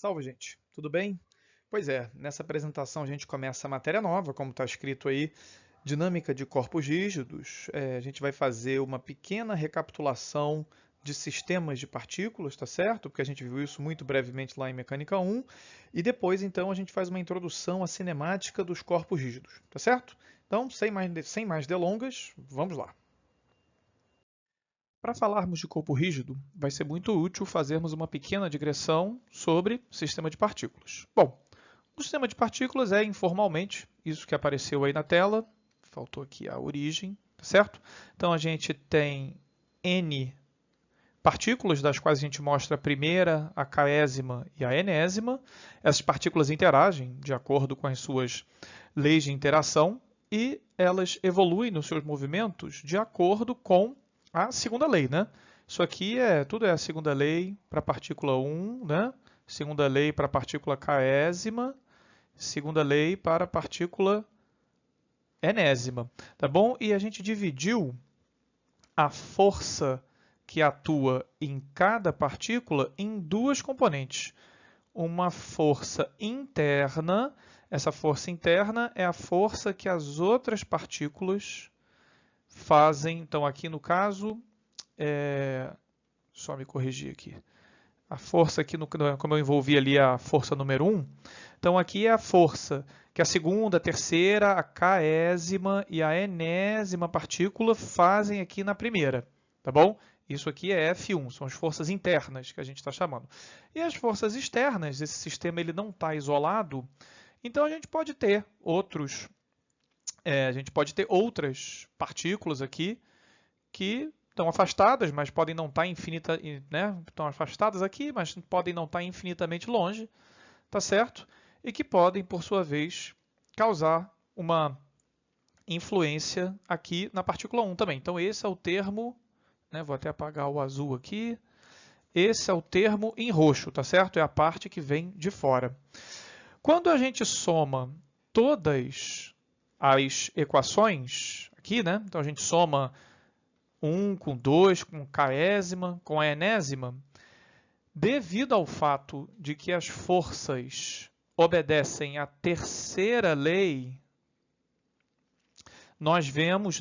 Salve, gente. Tudo bem? Pois é, nessa apresentação a gente começa a matéria nova, como está escrito aí, dinâmica de corpos rígidos. A gente vai fazer uma pequena recapitulação de sistemas de partículas, tá certo? Porque a gente viu isso muito brevemente lá em Mecânica 1. E depois, então, a gente faz uma introdução à cinemática dos corpos rígidos, tá certo? Então, sem mais delongas, vamos lá. Para falarmos de corpo rígido, vai ser muito útil fazermos uma pequena digressão sobre sistema de partículas. Bom, o sistema de partículas é, informalmente, isso que apareceu aí na tela, faltou aqui a origem, tá certo? Então, a gente tem N partículas, das quais a gente mostra a primeira, a késima e a enésima. Essas partículas interagem de acordo com as suas leis de interação e elas evoluem nos seus movimentos de acordo com a segunda lei, né? Isso aqui tudo é a segunda lei para a partícula 1, né? Segunda lei para a partícula késima, segunda lei para a partícula enésima, tá bom? E a gente dividiu a força que atua em cada partícula em duas componentes. Uma força interna, essa força interna é a força que as outras partículas fazem. Então, aqui no caso, só me corrigir aqui. A força aqui, como eu envolvi ali a força número 1, então aqui é a força que a segunda, a terceira, a késima e a enésima partícula fazem aqui na primeira, tá bom? Isso aqui é F1, são as forças internas que a gente está chamando. E as forças externas, esse sistema ele não está isolado, então a gente pode ter outras partículas aqui que estão afastadas, mas podem não estar estão afastadas aqui, mas podem não estar infinitamente longe, tá certo? E que podem, por sua vez, causar uma influência aqui na partícula 1 também. Então, esse é o termo, vou até apagar o azul aqui, esse é o termo em roxo, tá certo? É a parte que vem de fora. Quando a gente soma todas as equações aqui, então a gente soma 1 com 2, com késima, com a enésima, devido ao fato de que as forças obedecem à terceira lei, nós vemos,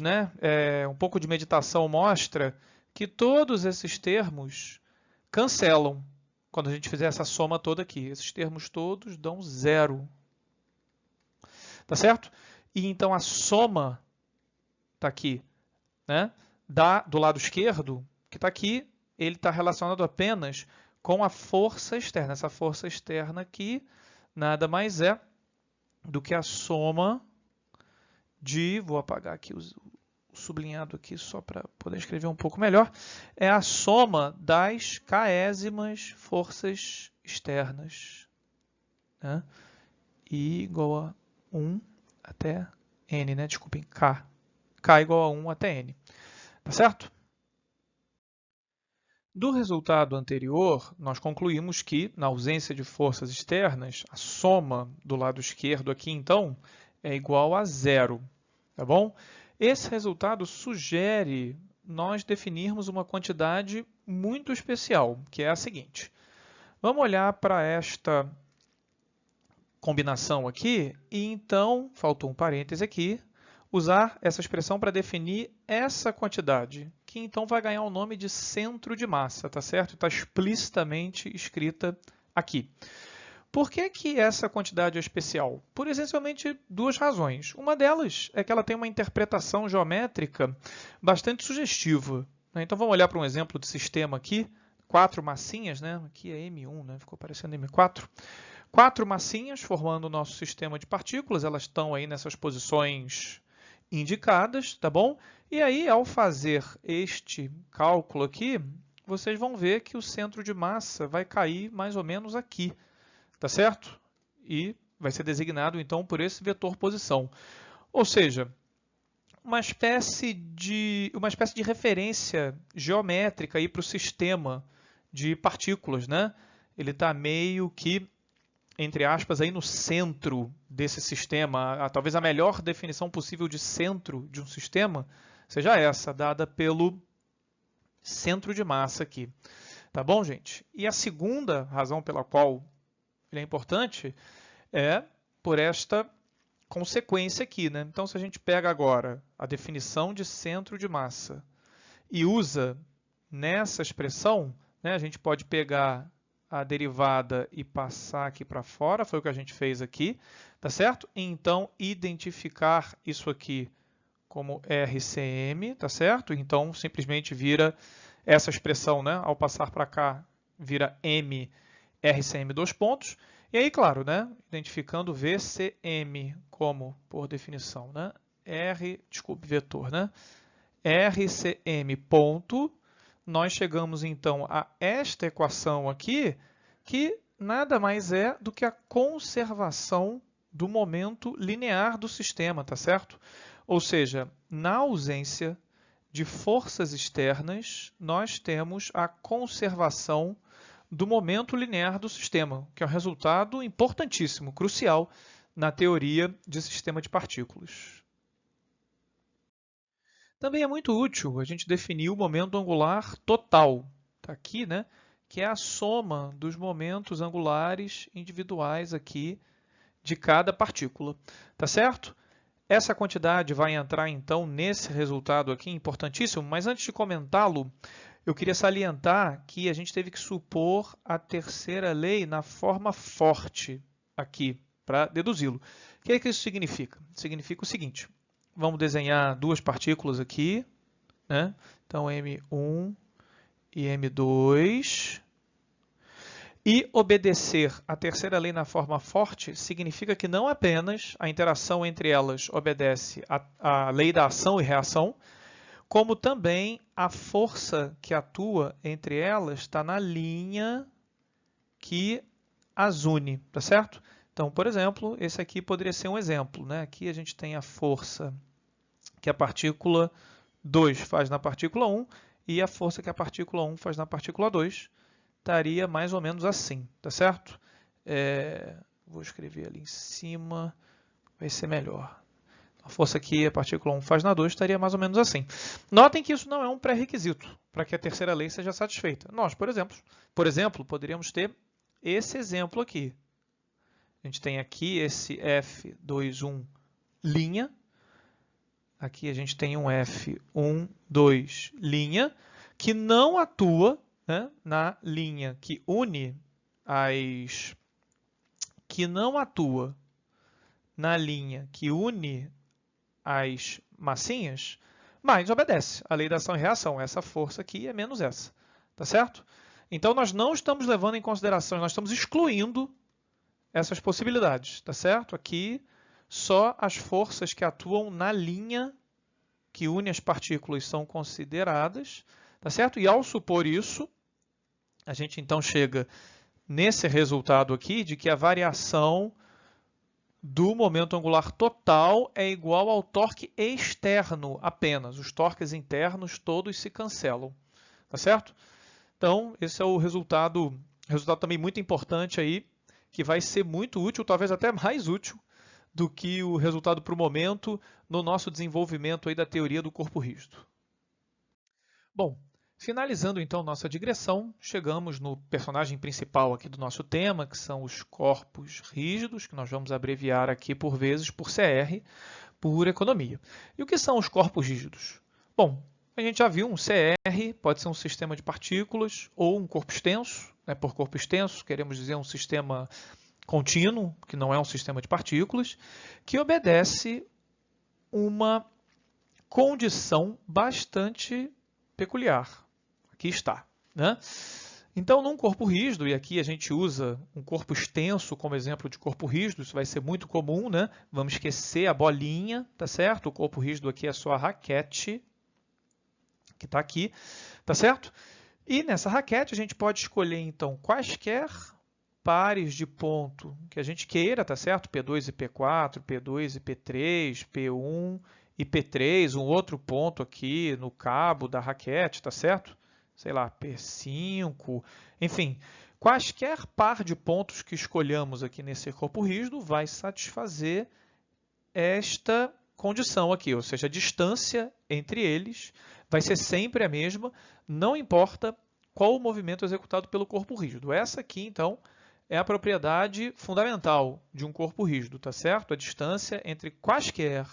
um pouco de meditação mostra que todos esses termos cancelam quando a gente fizer essa soma toda aqui. Esses termos todos dão zero. Tá certo? E então a soma está aqui, do lado esquerdo, que está aqui, ele está relacionado apenas com a força externa. Essa força externa aqui nada mais é do que a soma de, vou apagar aqui o sublinhado aqui só para poder escrever um pouco melhor, é a soma das késimas forças externas. I igual a 1 até N, desculpem, K. K igual a 1 até N. Tá certo? Do resultado anterior, nós concluímos que, na ausência de forças externas, a soma do lado esquerdo aqui, então, é igual a zero. Tá bom? Esse resultado sugere nós definirmos uma quantidade muito especial, que é a seguinte. Vamos olhar para esta combinação aqui e, então, faltou um parêntese aqui, usar essa expressão para definir essa quantidade, que então vai ganhar o nome de centro de massa, tá certo? Está explicitamente escrita aqui. Por que essa quantidade é especial? Por essencialmente duas razões. Uma delas é que ela tem uma interpretação geométrica bastante sugestiva. Então vamos olhar para um exemplo de sistema aqui, 4 massinhas, aqui é M1, ficou parecendo M4. 4 massinhas formando o nosso sistema de partículas, elas estão aí nessas posições indicadas, tá bom? E aí, ao fazer este cálculo aqui, vocês vão ver que o centro de massa vai cair mais ou menos aqui, tá certo? E vai ser designado, então, por esse vetor posição. Ou seja, uma espécie de referência geométrica para o sistema de partículas, Ele está meio que, entre aspas, aí no centro desse sistema. Talvez a melhor definição possível de centro de um sistema seja essa, dada pelo centro de massa aqui. Tá bom, gente? E a segunda razão pela qual ele é importante por esta consequência aqui, né? Então, se a gente pega agora a definição de centro de massa e usa nessa expressão, né, a gente pode pegar a derivada e passar aqui para fora, foi o que a gente fez aqui, tá certo? E então, identificar isso aqui como RCM, tá certo? Então, simplesmente vira essa expressão, né, ao passar para cá, vira M RCM dois pontos. E aí, claro, né, identificando VCM como, por definição, né, vetor, né, RCM ponto, nós chegamos então a esta equação aqui, que nada mais é do que a conservação do momento linear do sistema, tá certo? Ou seja, na ausência de forças externas, nós temos a conservação do momento linear do sistema, que é um resultado importantíssimo, crucial, na teoria de sistema de partículas. Também é muito útil a gente definir o momento angular total, tá aqui, né? Que é a soma dos momentos angulares individuais aqui de cada partícula, tá certo? Essa quantidade vai entrar então nesse resultado aqui, importantíssimo, mas antes de comentá-lo, eu queria salientar que a gente teve que supor a terceira lei na forma forte aqui, para deduzi-lo. O que é que isso significa? Significa o seguinte, vamos desenhar duas partículas aqui, né? Então, M1 e M2. E obedecer a terceira lei na forma forte significa que não apenas a interação entre elas obedece à lei da ação e reação, como também a força que atua entre elas está na linha que as une, tá certo? Então, por exemplo, esse aqui poderia ser um exemplo, né? Aqui a gente tem a força que a partícula 2 faz na partícula 1 e a força que a partícula 1 faz na partícula 2. Estaria mais ou menos assim, tá certo? Vou escrever ali em cima, vai ser melhor. A força que a partícula 1 faz na 2 estaria mais ou menos assim. Notem que isso não é um pré-requisito para que a terceira lei seja satisfeita. Nós, por exemplo, poderíamos ter esse exemplo aqui. A gente tem aqui esse F21 linha. Aqui a gente tem um F12 linha, que não atua, né, na linha que une as massinhas, mas obedece à lei da ação e reação. Essa força aqui é menos essa, tá certo? Então, nós não estamos levando em consideração, nós estamos excluindo essas possibilidades, tá certo? Aqui, só as forças que atuam na linha que une as partículas são consideradas, tá certo? E ao supor isso, a gente então chega nesse resultado aqui de que a variação do momento angular total é igual ao torque externo apenas. Os torques internos todos se cancelam, tá certo? Então, esse é o resultado também muito importante aí, que vai ser muito útil, talvez até mais útil do que o resultado para o momento no nosso desenvolvimento aí da teoria do corpo rígido. Bom, finalizando então nossa digressão, chegamos no personagem principal aqui do nosso tema, que são os corpos rígidos, que nós vamos abreviar aqui por vezes por CR, por economia. E o que são os corpos rígidos? Bom, a gente já viu um CR, pode ser um sistema de partículas ou um corpo extenso, né? Por corpo extenso queremos dizer um sistema contínuo, que não é um sistema de partículas, que obedece uma condição bastante peculiar. Aqui está, né? Então, num corpo rígido, e aqui a gente usa um corpo extenso como exemplo de corpo rígido, isso vai ser muito comum, né? Vamos esquecer a bolinha, tá certo? O corpo rígido aqui é só a raquete, que está aqui, tá certo? E nessa raquete a gente pode escolher, então, quaisquer pares de ponto que a gente queira, tá certo? P2 e P4, P2 e P3, P1 e P3, um outro ponto aqui no cabo da raquete, tá certo? Sei lá, P5, enfim, quaisquer par de pontos que escolhamos aqui nesse corpo rígido vai satisfazer esta condição aqui, ou seja, a distância entre eles vai ser sempre a mesma, não importa qual o movimento executado pelo corpo rígido. Essa aqui, então, é a propriedade fundamental de um corpo rígido, tá certo? A distância entre quaisquer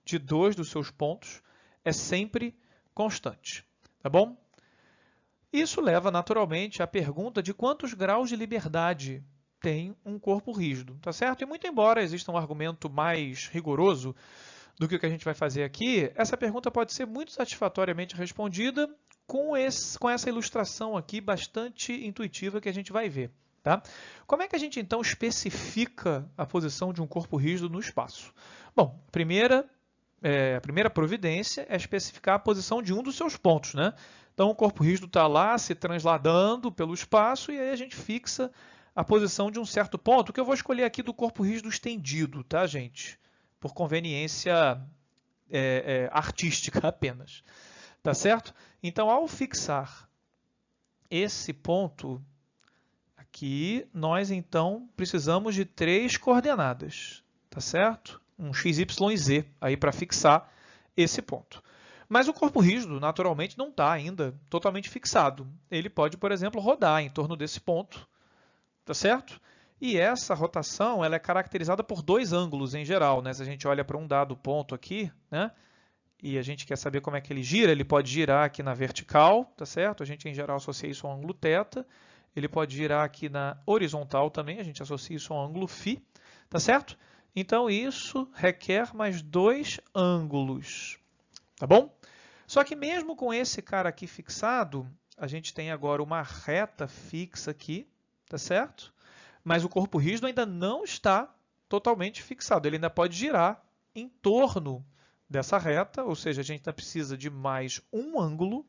de dois dos seus pontos é sempre constante, tá bom? Isso leva naturalmente à pergunta de quantos graus de liberdade tem um corpo rígido, tá certo? E muito embora exista um argumento mais rigoroso do que o que a gente vai fazer aqui, essa pergunta pode ser muito satisfatoriamente respondida com essa ilustração aqui bastante intuitiva que a gente vai ver. Tá? Como é que a gente então especifica a posição de um corpo rígido no espaço? Bom, a primeira providência é especificar a posição de um dos seus pontos, né? Então o corpo rígido está lá se transladando pelo espaço e aí a gente fixa a posição de um certo ponto, que eu vou escolher aqui do corpo rígido estendido, tá, gente? Por conveniência artística apenas, tá certo? Então, ao fixar esse ponto aqui, nós então precisamos de 3 coordenadas, tá certo? Um x, y e z aí para fixar esse ponto. Mas o corpo rígido, naturalmente, não está ainda totalmente fixado. Ele pode, por exemplo, rodar em torno desse ponto, tá certo? E essa rotação ela é caracterizada por 2 ângulos em geral, né? Se a gente olha para um dado ponto aqui, né? E a gente quer saber como é que ele gira, ele pode girar aqui na vertical, tá certo? A gente, em geral, associa isso ao ângulo θ. Ele pode girar aqui na horizontal também, a gente associa isso ao ângulo φ, tá certo? Então, isso requer mais 2 ângulos, tá bom? Só que mesmo com esse cara aqui fixado, a gente tem agora uma reta fixa aqui, tá certo? Mas o corpo rígido ainda não está totalmente fixado, ele ainda pode girar em torno dessa reta, ou seja, a gente ainda precisa de mais um ângulo,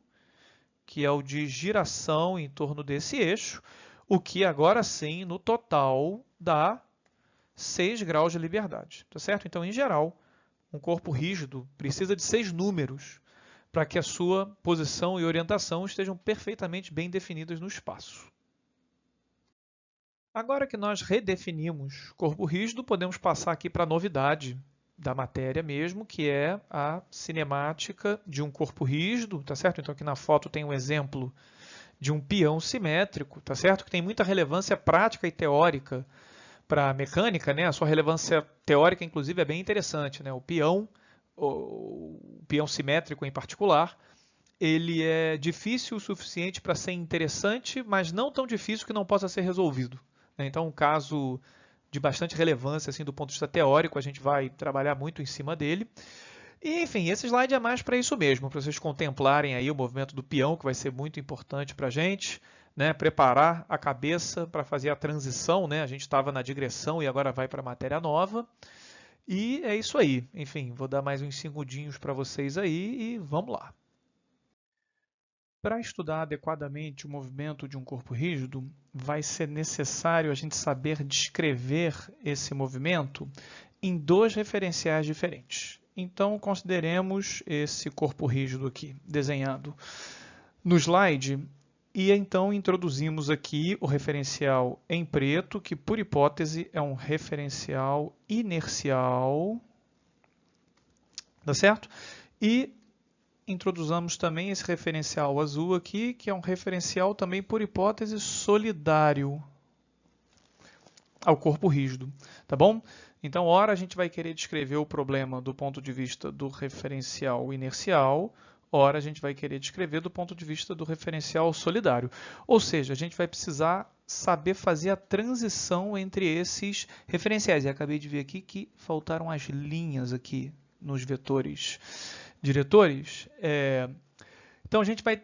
que é o de giração em torno desse eixo, o que agora sim, no total, dá 6 graus de liberdade, tá certo? Então, em geral, um corpo rígido precisa de 6 números para que a sua posição e orientação estejam perfeitamente bem definidas no espaço. Agora que nós redefinimos corpo rígido, podemos passar aqui para a novidade da matéria mesmo, que é a cinemática de um corpo rígido, tá certo? Então aqui na foto tem um exemplo de um peão simétrico, tá certo? Que tem muita relevância prática e teórica para a mecânica, né? A sua relevância teórica, inclusive, é bem interessante, né? O peão simétrico em particular, ele é difícil o suficiente para ser interessante, mas não tão difícil que não possa ser resolvido. Então, um caso de bastante relevância assim, do ponto de vista teórico, a gente vai trabalhar muito em cima dele. E, enfim, esse slide é mais para isso mesmo, para vocês contemplarem aí o movimento do peão, que vai ser muito importante para a gente, né? Preparar a cabeça para fazer a transição, né? A gente estava na digressão e agora vai para a matéria nova. E é isso aí. Enfim, vou dar mais uns segundinhos para vocês aí e vamos lá. Para estudar adequadamente o movimento de um corpo rígido, vai ser necessário a gente saber descrever esse movimento em 2 referenciais diferentes. Então, consideremos esse corpo rígido aqui, desenhado no slide, e então introduzimos aqui o referencial em preto, que por hipótese é um referencial inercial, tá certo? E introduzamos também esse referencial azul aqui, que é um referencial também por hipótese solidário ao corpo rígido, tá bom? Então, ora a gente vai querer descrever o problema do ponto de vista do referencial inercial, ora a gente vai querer descrever do ponto de vista do referencial solidário. Ou seja, a gente vai precisar saber fazer a transição entre esses referenciais. E acabei de ver aqui que faltaram as linhas aqui nos vetores diretores. Então, a gente vai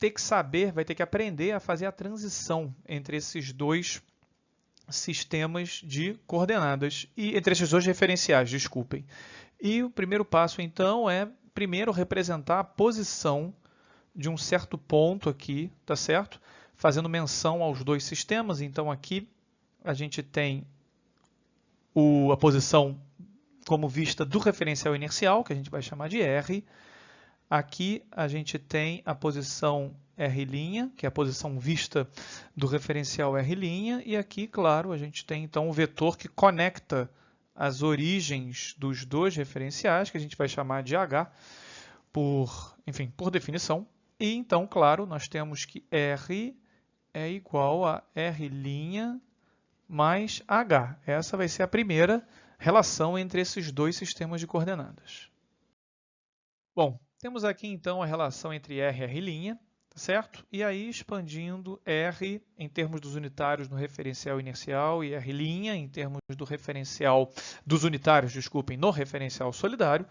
ter que saber, vai ter que aprender a fazer a transição entre esses 2 sistemas de coordenadas, e entre esses 2 referenciais, desculpem. E o primeiro passo, então, é primeiro representar a posição de um certo ponto aqui, tá certo? Fazendo menção aos 2 sistemas. Então, aqui a gente tem a posição como vista do referencial inercial, que a gente vai chamar de R. Aqui a gente tem a posição R', que é a posição vista do referencial R', e aqui, claro, a gente tem então o vetor que conecta as origens dos 2 referenciais, que a gente vai chamar de H, por definição. E então, claro, nós temos que R é igual a R' mais H. Essa vai ser a primeira relação entre esses dois sistemas de coordenadas. Bom, temos aqui então a relação entre R e R', tá certo? E aí expandindo R em termos dos unitários no referencial inercial e R' em termos do referencial dos unitários, desculpem, no referencial solidário,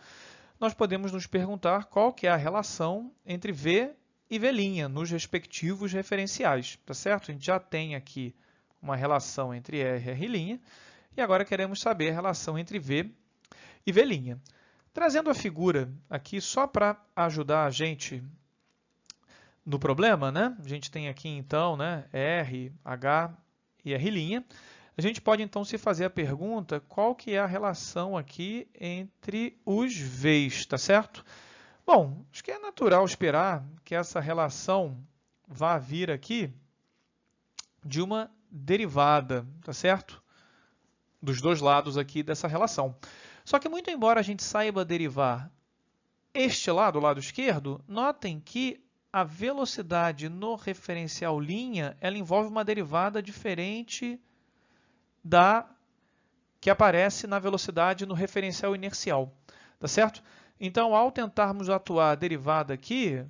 nós podemos nos perguntar qual que é a relação entre V e V' nos respectivos referenciais, tá certo? A gente já tem aqui uma relação entre R e R' e agora queremos saber a relação entre V e V'. Trazendo a figura aqui só para ajudar a gente no problema, né? A gente tem aqui então, né, R, H e R'. A gente pode então se fazer a pergunta qual que é a relação aqui entre os V's, tá certo? Bom, acho que é natural esperar que essa relação vá vir aqui de uma derivada, tá certo? Dos dois lados aqui dessa relação. Só que muito embora a gente saiba derivar este lado, o lado esquerdo, notem que a velocidade no referencial linha, ela envolve uma derivada diferente da que aparece na velocidade no referencial inercial, tá certo? Então, ao tentarmos atuar a derivada aqui,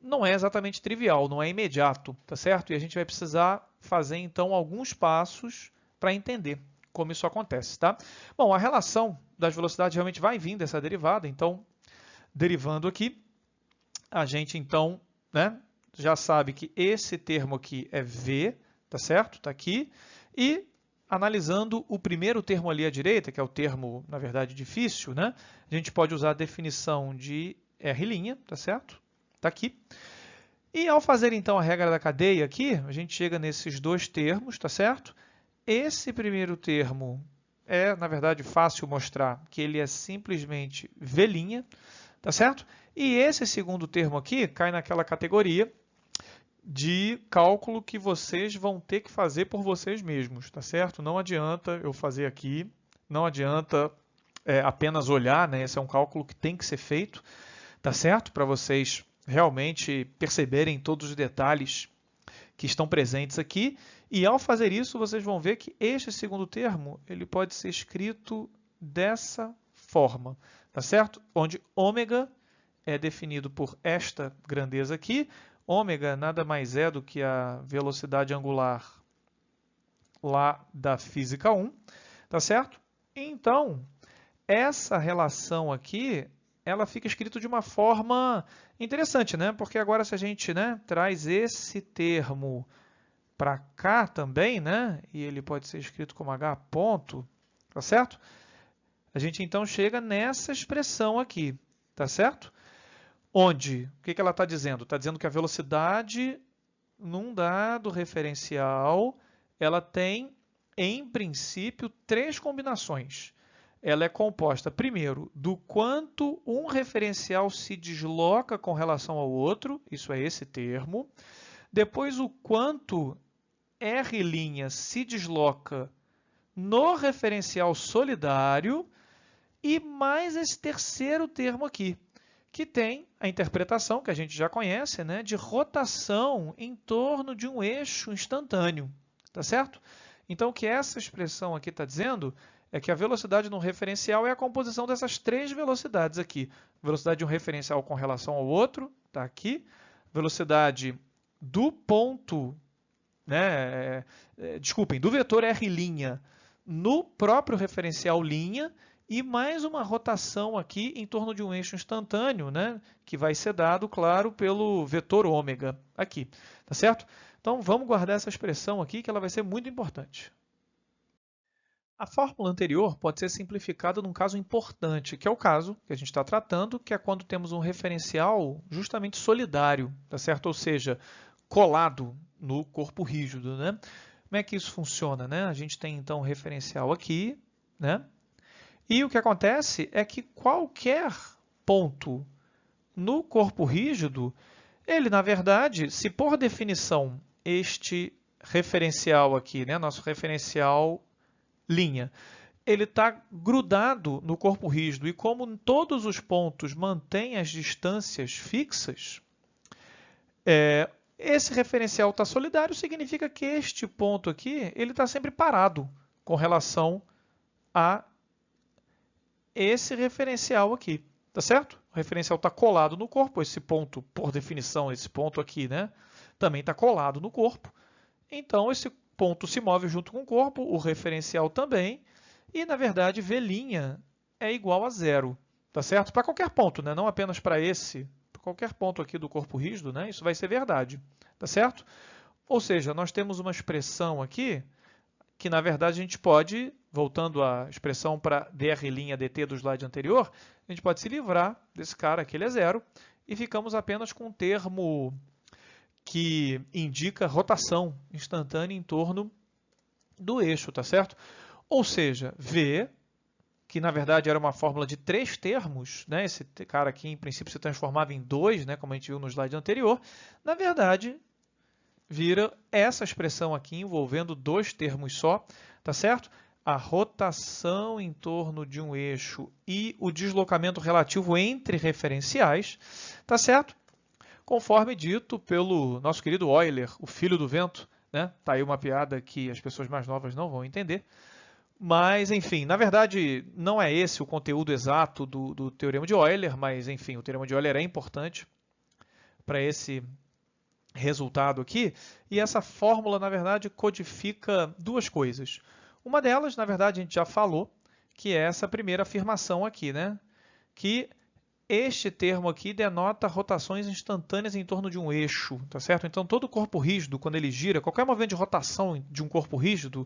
não é exatamente trivial, não é imediato, tá certo? E a gente vai precisar fazer, então, alguns passos para entender como isso acontece, tá? Bom, a relação das velocidades realmente vai vir dessa derivada, então, derivando aqui, a gente, então, né, já sabe que esse termo aqui é V, tá certo? Está aqui. E, analisando o primeiro termo ali à direita, que é o termo, na verdade, difícil, né, a gente pode usar a definição de R', tá certo? Está aqui. E, ao fazer, então, a regra da cadeia aqui, a gente chega nesses dois termos, tá certo? Esse primeiro termo é, na verdade, fácil mostrar que ele é simplesmente V', tá certo? E esse segundo termo aqui cai naquela categoria de cálculo que vocês vão ter que fazer por vocês mesmos, tá certo? Não adianta eu fazer aqui, não adianta apenas olhar, né? Esse é um cálculo que tem que ser feito, tá certo? Para vocês realmente perceberem todos os detalhes que estão presentes aqui. E ao fazer isso, vocês vão ver que este segundo termo ele pode ser escrito dessa forma, tá certo? Onde ômega é definido por esta grandeza aqui. Ômega nada mais é do que a velocidade angular lá da física 1, tá certo? Então, essa relação aqui, ela fica escrita de uma forma interessante, né? Porque agora se a gente, né, traz esse termo para cá também, né? E ele pode ser escrito como H ponto, tá certo? A gente então chega nessa expressão aqui, tá certo? Onde, o que ela está dizendo? Está dizendo que a velocidade num dado referencial, ela tem, em princípio, três combinações. Ela é composta, primeiro, do quanto um referencial se desloca com relação ao outro, isso é esse termo. Depois, o quanto R' se desloca no referencial solidário e mais esse terceiro termo aqui, que tem a interpretação que a gente já conhece, né, de rotação em torno de um eixo instantâneo, tá certo? Então, o que essa expressão aqui está dizendo é que a velocidade no referencial é a composição dessas três velocidades aqui. Velocidade de um referencial com relação ao outro, está aqui. Velocidade do ponto, né, desculpem, do vetor R' no próprio referencial linha, e mais uma rotação aqui em torno de um eixo instantâneo, né, que vai ser dado, claro, pelo vetor ômega aqui, tá certo? Então, vamos guardar essa expressão aqui, que ela vai ser muito importante. A fórmula anterior pode ser simplificada num caso importante, que é o caso que a gente está tratando, que é quando temos um referencial justamente solidário, tá certo? Ou seja, colado no corpo rígido, né? Como é que isso funciona, né? A gente tem, então, um referencial aqui, né? E o que acontece é que qualquer ponto no corpo rígido, ele, na verdade, se por definição este referencial aqui, né, nosso referencial linha, ele está grudado no corpo rígido e como todos os pontos mantêm as distâncias fixas, Esse referencial está solidário, significa que este ponto aqui ele está sempre parado com relação a esse referencial aqui, tá certo? O referencial está colado no corpo, esse ponto, por definição, esse ponto aqui, né, também está colado no corpo. Então, esse ponto se move junto com o corpo, o referencial também, e, na verdade, V' é igual a zero, tá certo? Para qualquer ponto, né? Não apenas para esse, para qualquer ponto aqui do corpo rígido, né? Isso vai ser verdade, tá certo? Ou seja, nós temos uma expressão aqui que, na verdade, a gente pode, voltando à expressão para dr' dt do slide anterior, a gente pode se livrar desse cara aqui, ele é zero, e ficamos apenas com um termo que indica rotação instantânea em torno do eixo, tá certo? Ou seja, V, que na verdade era uma fórmula de 3 termos, né? Esse cara aqui em princípio se transformava em 2, né? Como a gente viu no slide anterior, na verdade vira essa expressão aqui envolvendo 2 termos só, tá certo? A rotação em torno de um eixo e o deslocamento relativo entre referenciais, tá certo? Conforme dito pelo nosso querido Euler, o filho do vento, né? Tá aí uma piada que as pessoas mais novas não vão entender. Mas, enfim, na verdade, não é esse o conteúdo exato do Teorema de Euler, mas, enfim, o Teorema de Euler é importante para esse resultado aqui. E essa fórmula, na verdade, codifica duas coisas. Uma delas, na verdade, a gente já falou, que é essa primeira afirmação aqui, né? Que este termo aqui denota rotações instantâneas em torno de um eixo, tá certo? Então, todo corpo rígido, quando ele gira, qualquer movimento de rotação de um corpo rígido,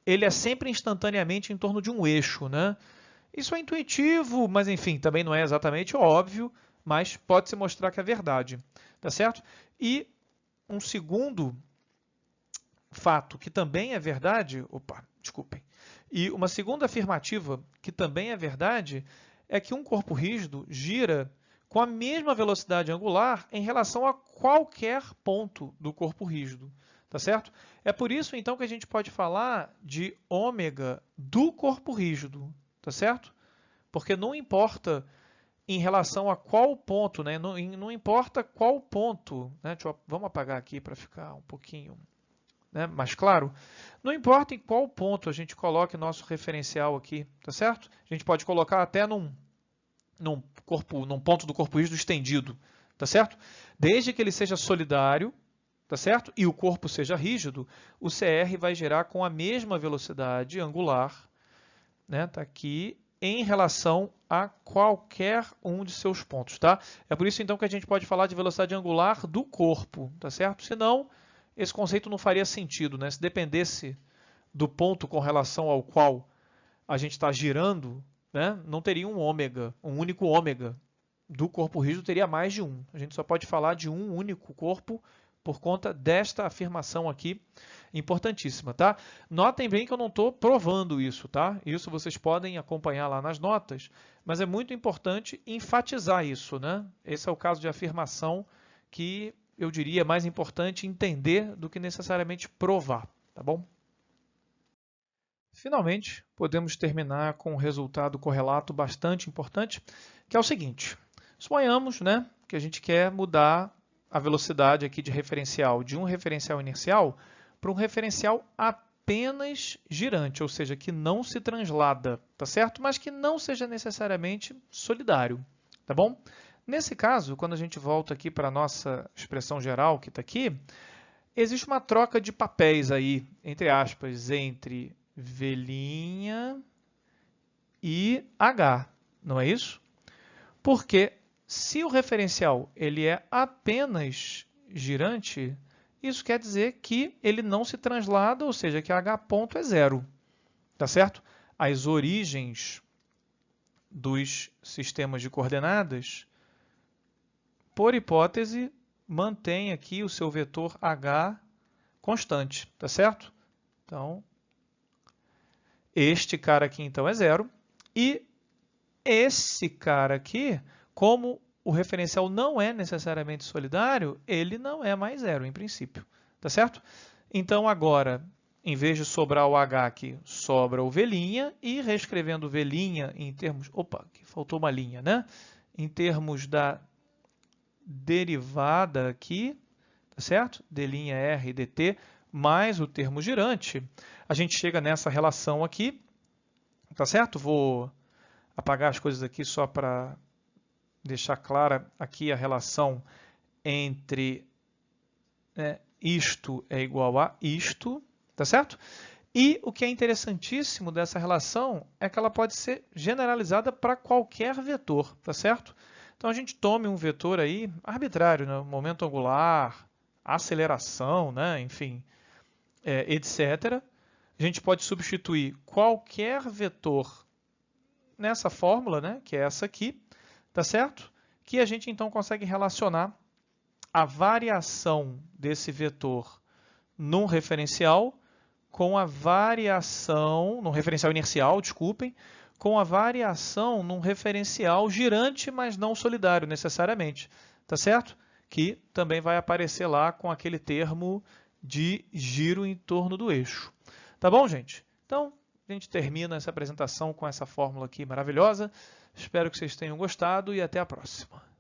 ele é sempre instantaneamente em torno de um eixo, né? Isso é intuitivo, mas enfim, também não é exatamente óbvio, mas pode se mostrar que é verdade, tá certo? E um segundo fato que também é verdade, e uma segunda afirmativa que também é verdade é que um corpo rígido gira com a mesma velocidade angular em relação a qualquer ponto do corpo rígido, tá certo? É por isso, então, que a gente pode falar de ômega do corpo rígido, tá certo? Porque não importa em relação a qual ponto, né? Não importa qual ponto, né? Vamos apagar aqui para ficar um pouquinho, né, mais claro. Não importa em qual ponto a gente coloque nosso referencial aqui, tá certo? A gente pode colocar até num ponto do corpo rígido estendido, tá certo? Desde que ele seja solidário, tá certo? E o corpo seja rígido, o CR vai gerar com a mesma velocidade angular, né? Tá aqui, em relação a qualquer um de seus pontos, tá? É por isso, então, que a gente pode falar de velocidade angular do corpo, tá certo? Senão, esse conceito não faria sentido, né? Se dependesse do ponto com relação ao qual a gente está girando, né? Não teria um ômega, um único ômega. Do corpo rígido teria mais de um. A gente só pode falar de um único corpo por conta desta afirmação aqui, importantíssima, tá? Notem bem que eu não estou provando isso, tá? Isso vocês podem acompanhar lá nas notas, mas é muito importante enfatizar isso, né? Esse é o caso de afirmação que eu diria mais importante entender do que necessariamente provar, tá bom? Finalmente, podemos terminar com um resultado correlato bastante importante, que é o seguinte. Suponhamos, né, que a gente quer mudar a velocidade aqui de referencial de um referencial inercial para um referencial apenas girante, ou seja, que não se translada, tá certo? Mas que não seja necessariamente solidário, tá bom? Nesse caso, quando a gente volta aqui para a nossa expressão geral que está aqui, existe uma troca de papéis aí, entre aspas, entre V' e H, não é isso? Porque se o referencial ele é apenas girante, isso quer dizer que ele não se translada, ou seja, que H ponto é zero, tá certo? As origens dos sistemas de coordenadas, por hipótese, mantém aqui o seu vetor H constante, tá certo? Então, este cara aqui, então, é zero. E esse cara aqui, como o referencial não é necessariamente solidário, ele não é mais zero, em princípio. Tá certo? Então, agora, em vez de sobrar o H aqui, sobra o V', e reescrevendo V' em termos... Opa, aqui faltou uma linha, né? Em termos da derivada aqui, tá certo? D'R dt mais o termo girante, a gente chega nessa relação aqui, tá certo? Vou apagar as coisas aqui só para deixar clara aqui a relação entre isto é igual a isto, tá certo? E o que é interessantíssimo dessa relação é que ela pode ser generalizada para qualquer vetor, tá certo? Então a gente tome um vetor aí arbitrário, né? Momento angular, aceleração, né? Enfim, etc. A gente pode substituir qualquer vetor nessa fórmula, né? Que é essa aqui, tá certo? Que a gente então consegue relacionar a variação desse vetor num referencial com a variação, num referencial inercial, desculpem, com a variação num referencial girante, mas não solidário necessariamente, tá certo? Que também vai aparecer lá com aquele termo de giro em torno do eixo. Tá bom, gente? Então, a gente termina essa apresentação com essa fórmula aqui maravilhosa. Espero que vocês tenham gostado e até a próxima.